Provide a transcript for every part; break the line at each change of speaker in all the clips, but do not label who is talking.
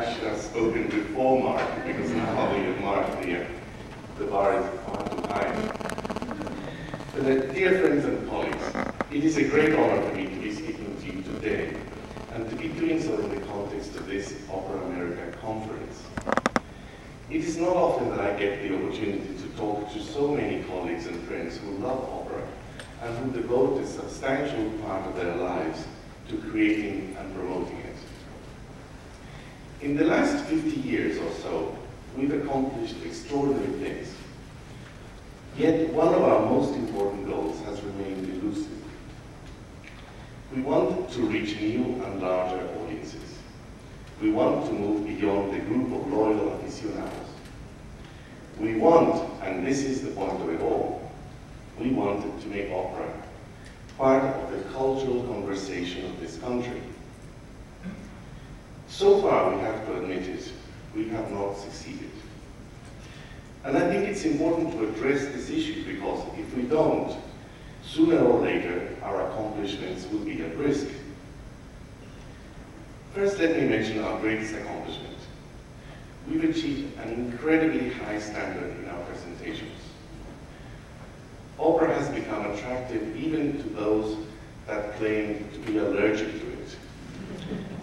I should have spoken before Mark, because now we have Mark here. The bar is far too high. But dear friends and colleagues, it is a great honor for me to be speaking to you today, and to be doing so in the context of this Opera America conference. It is not often that I get the opportunity to talk to so many colleagues and friends who love opera, and who devote a substantial part of their lives to creating and promoting it. In the last 50 years or so, we've accomplished extraordinary things. Yet one of our most important goals has remained elusive. We want to reach new and larger audiences. We want to move beyond the group of loyal aficionados. We want, and this is the point of it all, we wanted to make opera part of the cultural conversation of this country. So far, we have to admit it, we have not succeeded. And I think it's important to address this issue, because if we don't, sooner or later, our accomplishments will be at risk. First, let me mention our greatest accomplishment. We've achieved an incredibly high standard in our presentations. Opera has become attractive even to those that claim to be allergic to it.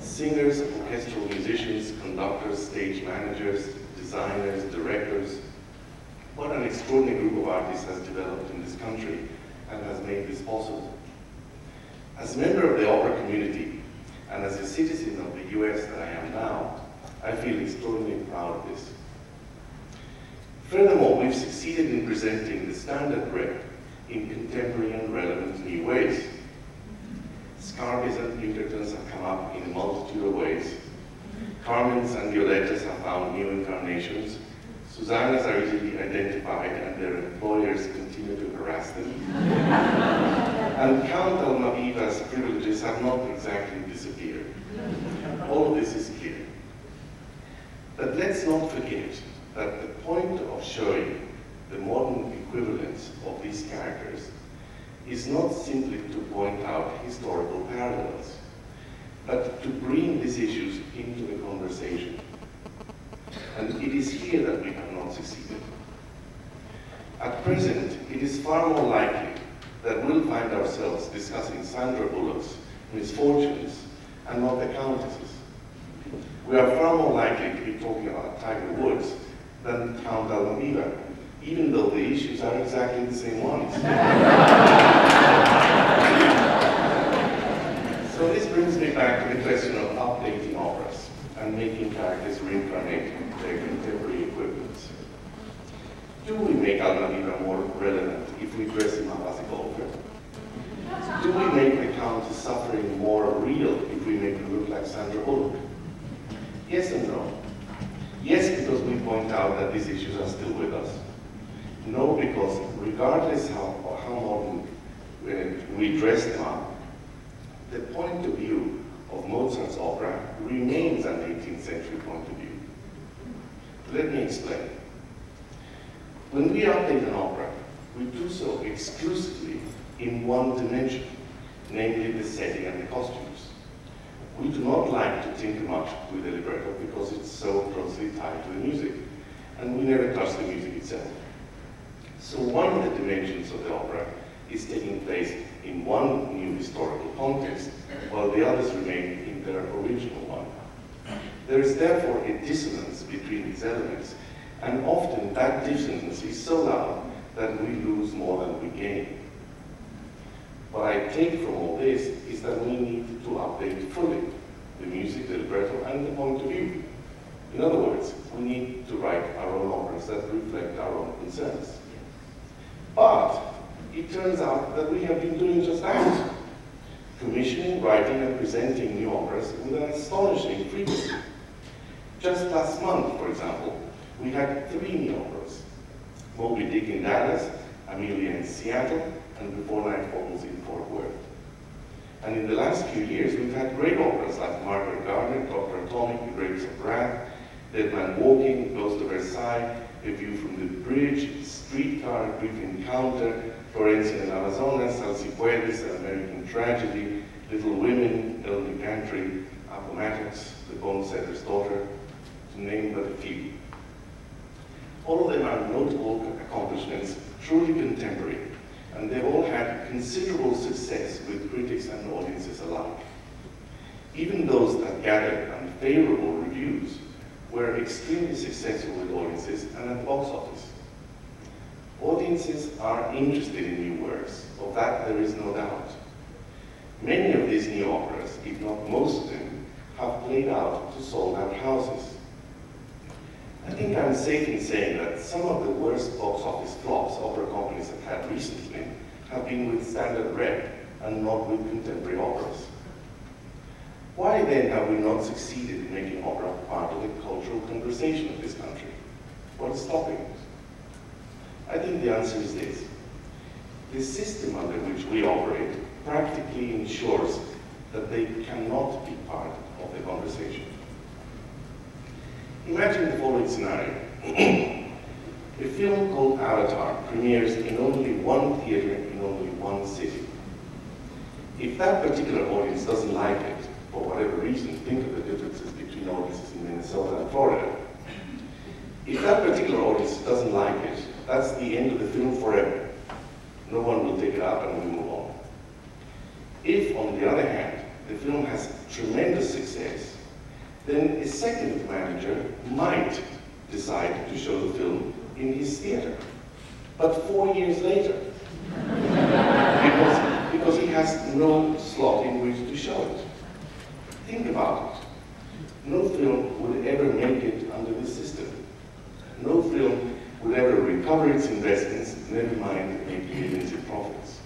Singers, orchestral musicians, conductors, stage managers, designers, directors. What an extraordinary group of artists has developed in this country and has made this possible. As a member of the opera community, and as a citizen of the US that I am now, I feel extraordinarily proud of this. Furthermore, we've succeeded in presenting the standard rep in contemporary and relevant new ways. Scarbys and Pinkertons have come up in a multitude of ways. Carmens and Violettas have found new incarnations. Susannas are easily identified and their employers continue to harass them. And Count Almaviva's privileges have not exactly disappeared. All of this is clear. But let's not forget that the point of showing the modern equivalence of these characters is not simply to point out historical parallels, but to bring these issues into the conversation. And it is here that we have not succeeded. At present, it is far more likely that we'll find ourselves discussing Sandra Bullock's misfortunes and not the Countesses. We are far more likely to be talking about Tiger Woods than Count Almaviva, even though the issues are exactly the same ones. So this brings me back to the question of updating operas and making characters reincarnate their contemporary equivalents. Do we make Almaviva more relevant if we dress him up as a golfer? Do we make the Countess suffering more real if we make her look like Sandra Bullock? Yes and no. Yes, because we point out that these issues are still with us. No, because regardless how modern we dress them up, the point of view of Mozart's opera remains an 18th century point of view. Let me explain. When we update an opera, we do so exclusively in one dimension, namely the setting and the costumes. We do not like to tinker much with the libretto because it's so closely tied to the music, and we never touch the music itself. So one of the dimensions of the opera is taking place in one new historical context, while the others remain in their original one. There is therefore a dissonance between these elements, and often that dissonance is so loud that we lose more than we gain. What I take from all this is that we need to update fully the music, the libretto, and the point of view. In other words, we need to write our own operas that reflect our own concerns. But it turns out that we have been doing just that, commissioning, writing, and presenting new operas with an astonishing frequency. Just last month, for example, we had 3 new operas: Moby Dick in Dallas, Amelia in Seattle, and Before Night Falls in Fort Worth. And in the last few years, we've had great operas like Margaret Gardner, Dr. Atomic, The Grapes of Wrath, Dead Man Walking, Ghost of Versailles, A View from the Bridge, Streetcar, Brief Encounter, Florencia in Amazonas, Alcipuedes, An American Tragedy, Little Women, El Nicantry, Appomattox, The Bone Setter's Daughter, to name but a few. All of them are notable accomplishments, truly contemporary, and they've all had considerable success with critics and audiences alike. Even those that gathered unfavorable reviews were extremely successful with audiences and at the box office. Audiences are interested in new works, of that there is no doubt. Many of these new operas, if not most of them, have played out to sold-out houses. I think I'm safe in saying that some of the worst box office flops opera companies have had recently have been with standard rep and not with contemporary operas. Why then have we not succeeded in making opera part of the cultural conversation of this country? What is stopping it? I think the answer is this. The system under which we operate practically ensures that they cannot be part of the conversation. Imagine the following scenario. A film called Avatar premieres in only one theater in only one city. If that particular audience doesn't like it, for whatever reason, think of the differences between audiences in Minnesota and Florida. If that particular audience doesn't like it, that's the end of the film forever. No one will take it up and we move on. If, on the other hand, the film has tremendous success, then a second manager might decide to show the film in his theater, but 4 years later, because he has no slot in which to show it. Think about it. No film would ever make it under this system. No film would ever recover its investments, never mind making millions in profits.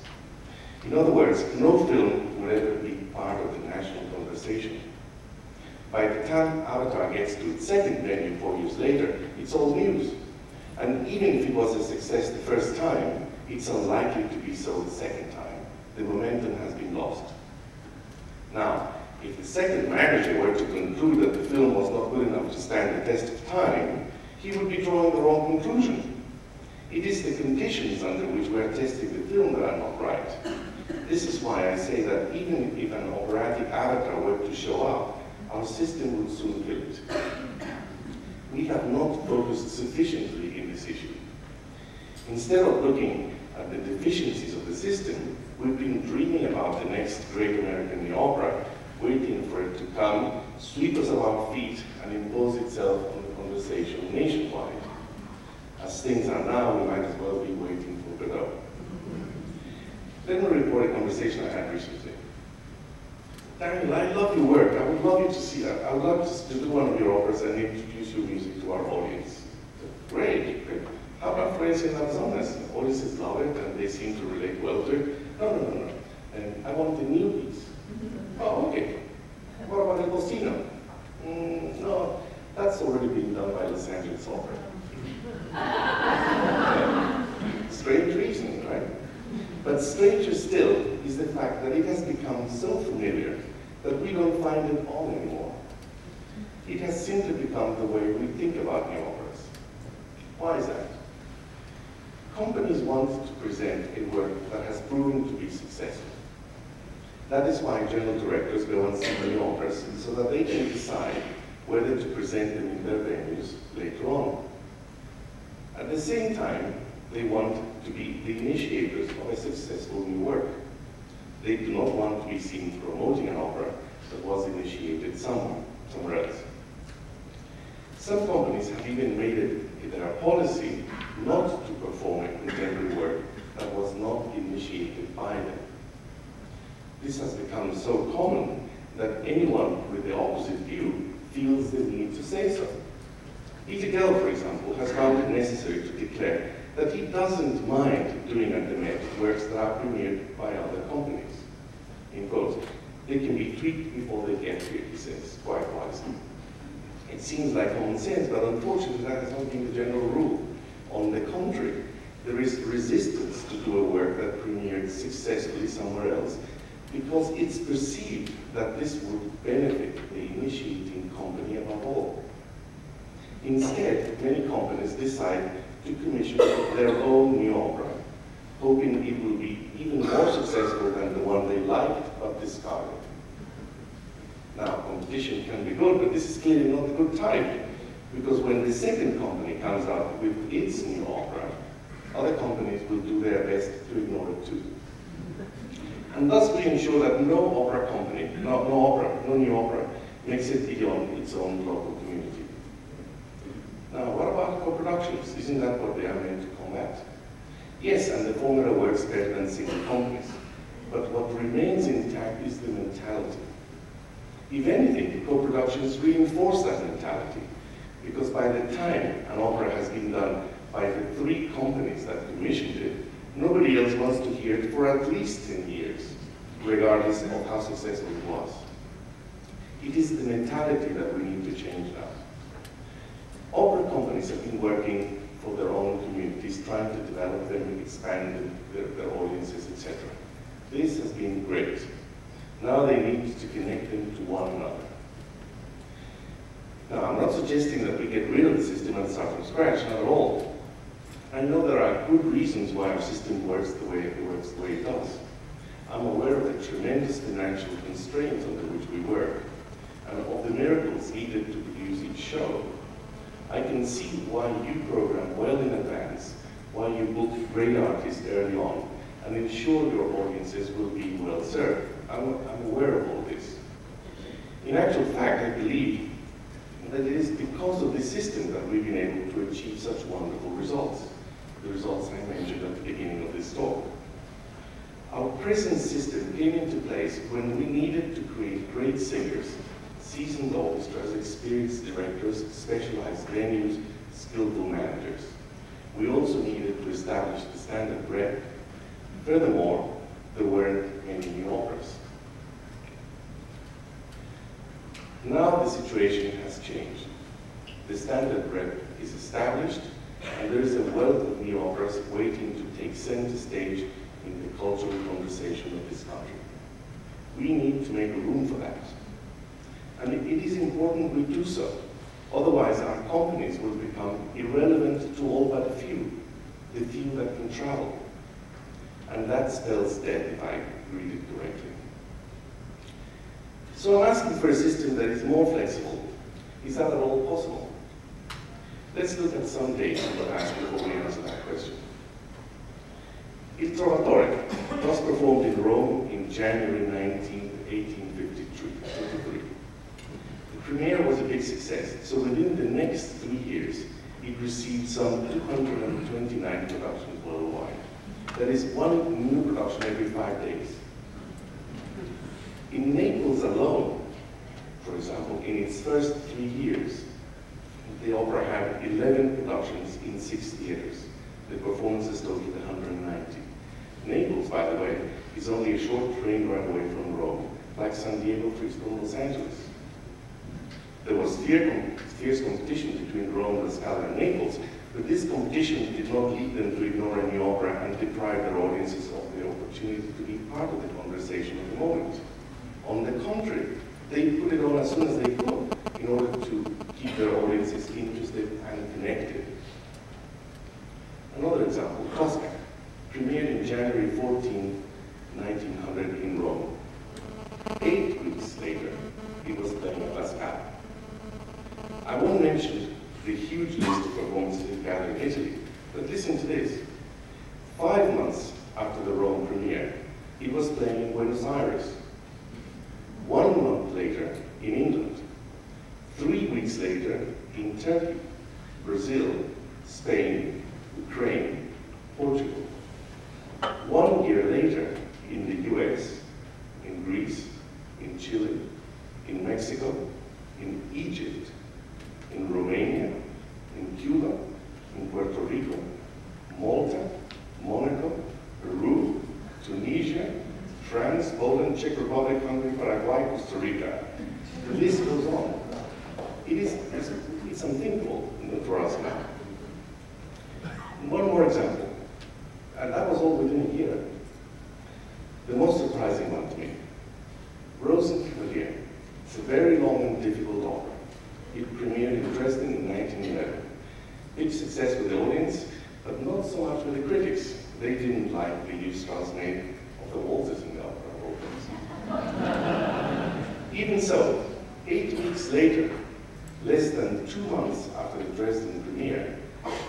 In other words, no film would ever be part of the national conversation. By the time Avatar gets to its second venue 4 years later, it's old news. And even if it was a success the first time, it's unlikely to be so the second time. The momentum has been lost. Now, if the second manager were to conclude that the film was not good enough to stand the test of time, he would be drawing the wrong conclusion. It is the conditions under which we are testing the film that are not right. This is why I say that even if an operatic Avatar were to show up, our system would soon kill it. We have not focused sufficiently in this issue. Instead of looking at the deficiencies of the system, we've been dreaming about the next great American new opera, waiting for it to come, sweep us off our feet, and impose itself on the conversation nationwide. As things are now, we might as well be waiting for Godot. Let me report a conversation I had recently. Daniel, I love your work. I would love you to see that. I would love to do one of your operas and introduce your music to our audience. Great, great. How about Florencia and Amazonas? Audiences love it and they seem to relate well to it. No. And I want a new piece. Oh, okay. What about El Postino? No, that's already been done by Los Angeles Opera. Strange reasoning, right? But stranger still is the fact that it has become so familiar that we don't find it odd anymore. It has simply become the way we think about new operas. Why is that? Companies want to present a work that has proven to be successful. That is why general directors go and see new operas so that they can decide whether to present them in their venues later on. At the same time, they want to be the initiators of a successful new work. They do not want to be seen promoting an opera that was initiated somewhere else. Some companies have even made it their policy not to perform a contemporary work that was not initiated by them. This has become so common that anyone with the opposite view feels the need to say so. Peter Gell, for example, has found it necessary to declare that he doesn't mind doing at the Met works that are premiered by other companies. In quotes, they can be tweaked before they get here, he says, quite wisely. It seems like common sense, but unfortunately that has not been the general rule. On the contrary, there is resistance to do a work that premiered successfully somewhere else because it's perceived that this would benefit the initiating company above all. Instead, many companies decide to commission their own new opera, hoping it will be even more successful than the one they liked but discarded. Now, competition can be good, but this is clearly not a good time. Because when the second company comes out with its new opera, other companies will do their best to ignore it too. And thus we ensure that no opera company, no new opera, makes it beyond its own local community. Now, what about co-productions? Isn't that what they are meant to combat? Yes, and the formula works better than single companies. But what remains intact is the mentality. If anything, co-productions reinforce that mentality, because by the time an opera has been done by the 3 companies that commissioned it, nobody else wants to hear it for at least 10 years, regardless of how successful it was. It is the mentality that we need to change now. Opera companies have been working for their own communities, trying to develop them, expand their audiences, etc. This has been great. Now they need to connect them to one another. Now, I'm not suggesting that we get rid of the system and start from scratch, not at all. I know there are good reasons why our system works the way it does. I'm aware of the tremendous financial constraints under which we work, and of the miracles needed to produce each show. I can see why you program well in advance, why you book great artists early on, and ensure your audiences will be well served. I'm aware of all this. In actual fact, I believe that it is because of this system that we've been able to achieve such wonderful results, the results I mentioned at the beginning of this talk. Our present system came into place when we needed to create great singers, seasoned orchestras, experienced directors, specialized venues, skillful managers. We also needed to establish the standard breadth. Furthermore, there weren't many new operas. Now the situation has changed. The standard breadth is established, and there is a wealth of new operas waiting to take center stage in the cultural conversation of this country. We need to make room for that. And it is important we do so. Otherwise, our companies will become irrelevant to all but a few, the few that can travel. And that spells death, if I read it correctly. So I'm asking for a system that is more flexible. Is that at all possible? Let's look at some dates in the past before we answer that question. Il Trovatore was performed in Rome in January 19, 1853. The premiere was a big success, so within the next 3 years, it received some 229 productions worldwide. That is one new production every 5 days. In Naples alone, for example, in its first 3 years, the opera had 11 productions in 6 theaters. The performances totaled 190. Naples, by the way, is only a short train ride away from Rome, like San Diego, Frisco, and Los Angeles. There was fierce competition between Rome, La Scala, and Naples, but this competition did not lead them to ignore a new opera and deprive their audiences of the opportunity to be part of the conversation of the moment. On the contrary, they put it on as soon as they could in order to keep their audiences interested and connected. Another example, Tosca, premiered in January 14, 1900 in Rome. 8 weeks later, it was playing at La Scala. I won't mention the huge list of performances it gathered in Italy, but listen to this. 5 months after the Rome premiere, it was playing in Buenos Aires. 1 month later, in England. 3 weeks later, in Turkey, Brazil, Spain, Ukraine, Portugal. 1 year later, in the US, in Greece, in Chile, in Mexico, in Egypt, in Romania, in Cuba, in Puerto Rico, Malta, Monaco, Peru, Tunisia, France, Poland, Czech Republic, Hungary, Paraguay, Costa Rica. The list goes on. It's unthinkable for us now. One more example, and that was all within a year. The most surprising one to me, Rosenkavalier. It's a very long and difficult opera. It premiered in Dresden in 1911. Big success with the audience, but not so much with the critics. They didn't like the use Strauss made of the waltzes in the opera. Even so, 8 weeks later, Less than 2 months after the Dresden premiere,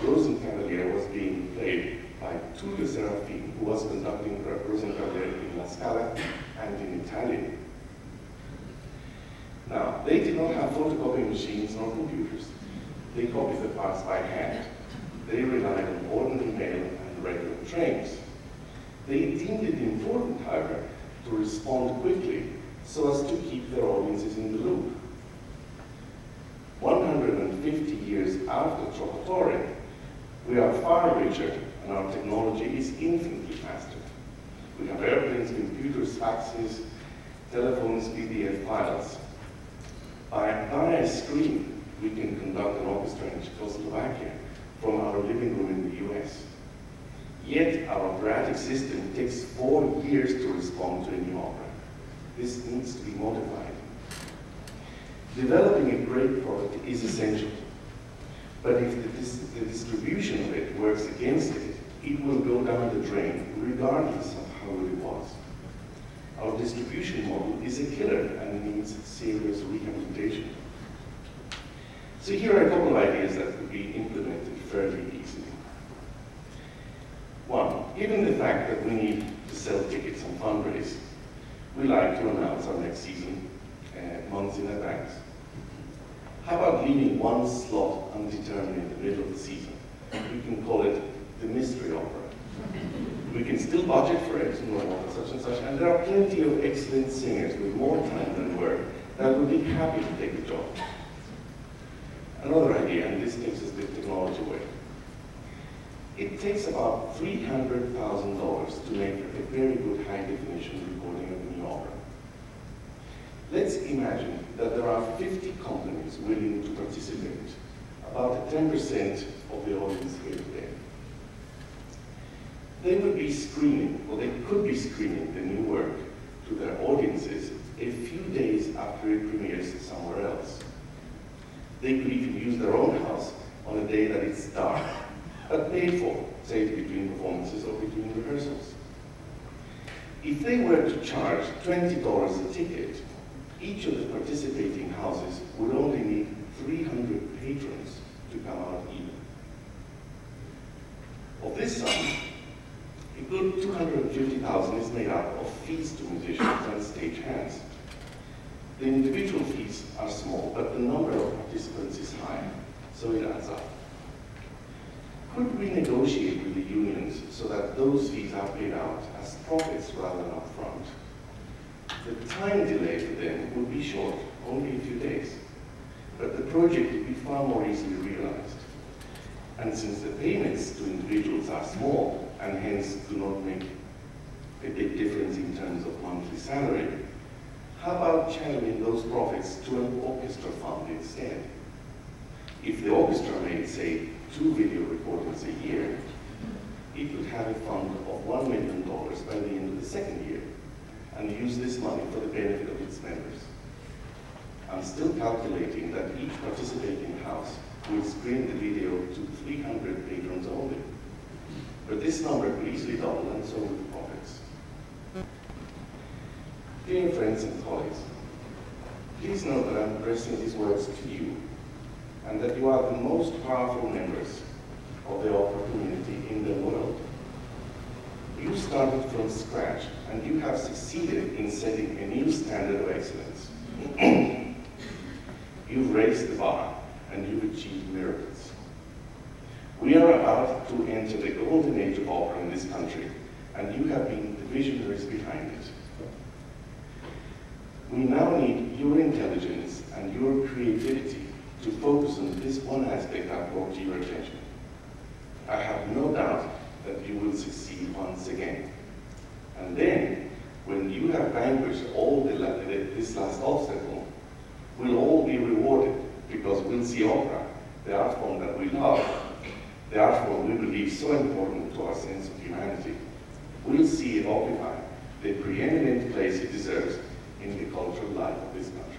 Rosenkavalier was being played by Tullio Serafin, who was conducting Rosenkavalier in La Scala and in Italian. Now, they did not have photocopying machines nor computers. They copied the parts by hand. They relied on ordinary mail and regular trains. They deemed it important, however, to respond quickly so as to keep their audiences in the loop. 150 years after Trovatore, we are far richer and our technology is infinitely faster. We have airplanes, computers, faxes, telephones, PDF files. Via a screen, we can conduct an orchestra in Czechoslovakia from our living room in the US. Yet our operatic system takes 4 years to respond to a new opera. This needs to be modified. Developing a great product is essential, but if the distribution of it works against it, it will go down the drain regardless of how good it was. Our distribution model is a killer and needs serious rehabilitation. So here are a couple of ideas that could be implemented fairly easily. One, given the fact that we need to sell tickets and fundraise, we like to announce our next season months in advance. How about leaving one slot undetermined in the middle of the season? We can call it the mystery opera. We can still budget for it, such and such, and there are plenty of excellent singers with more time than work that would be happy to take the job. Another idea, and this takes us a bit technology way. It takes about $300,000 to make a very good high-definition recording of a new opera. Let's imagine that there are 50 companies willing to participate, about 10% of the audience here today. They would be screening, or they could be screening the new work to their audiences a few days after it premieres somewhere else. They could even use their own house on a day that it's dark, but paid for, say between performances or between rehearsals. If they were to charge $20 a ticket, each of the participating houses would only need 300 patrons to come out even. Of this sum, a good $250,000 is made up of fees to musicians and stage hands. The individual fees are small, but the number of participants is high, so it adds up. Could we negotiate with the unions so that those fees are paid out as profits rather than upfront? The time delay for them would be short, only a few days, but the project would be far more easily realized. And since the payments to individuals are small and hence do not make a big difference in terms of monthly salary, how about channeling those profits to an orchestra fund instead? If the orchestra made, say, 2 video recordings a year, it would have a fund of $1 million by the end of the second year and use this money for the benefit of its members. I'm still calculating that each participating house will screen the video to 300 patrons only. But this number could easily double, and so would the profits. Dear friends and colleagues, please know that I'm addressing these words to you, and that you are the most powerful members of the opera community in the world. You started from scratch, and you have succeeded in setting a new standard of excellence. You've raised the bar, and you've achieved miracles. We are about to enter the golden age of opera in this country, and you have been the visionaries behind it. We now need your intelligence and your creativity to focus on this one aspect I've brought to your attention. I have no doubt that you will succeed once again. And then, when you have vanquished all this last obstacle, we'll all be rewarded because we'll see opera, the art form that we love, the art form we believe so important to our sense of humanity. We'll see it occupy the preeminent place it deserves in the cultural life of this country.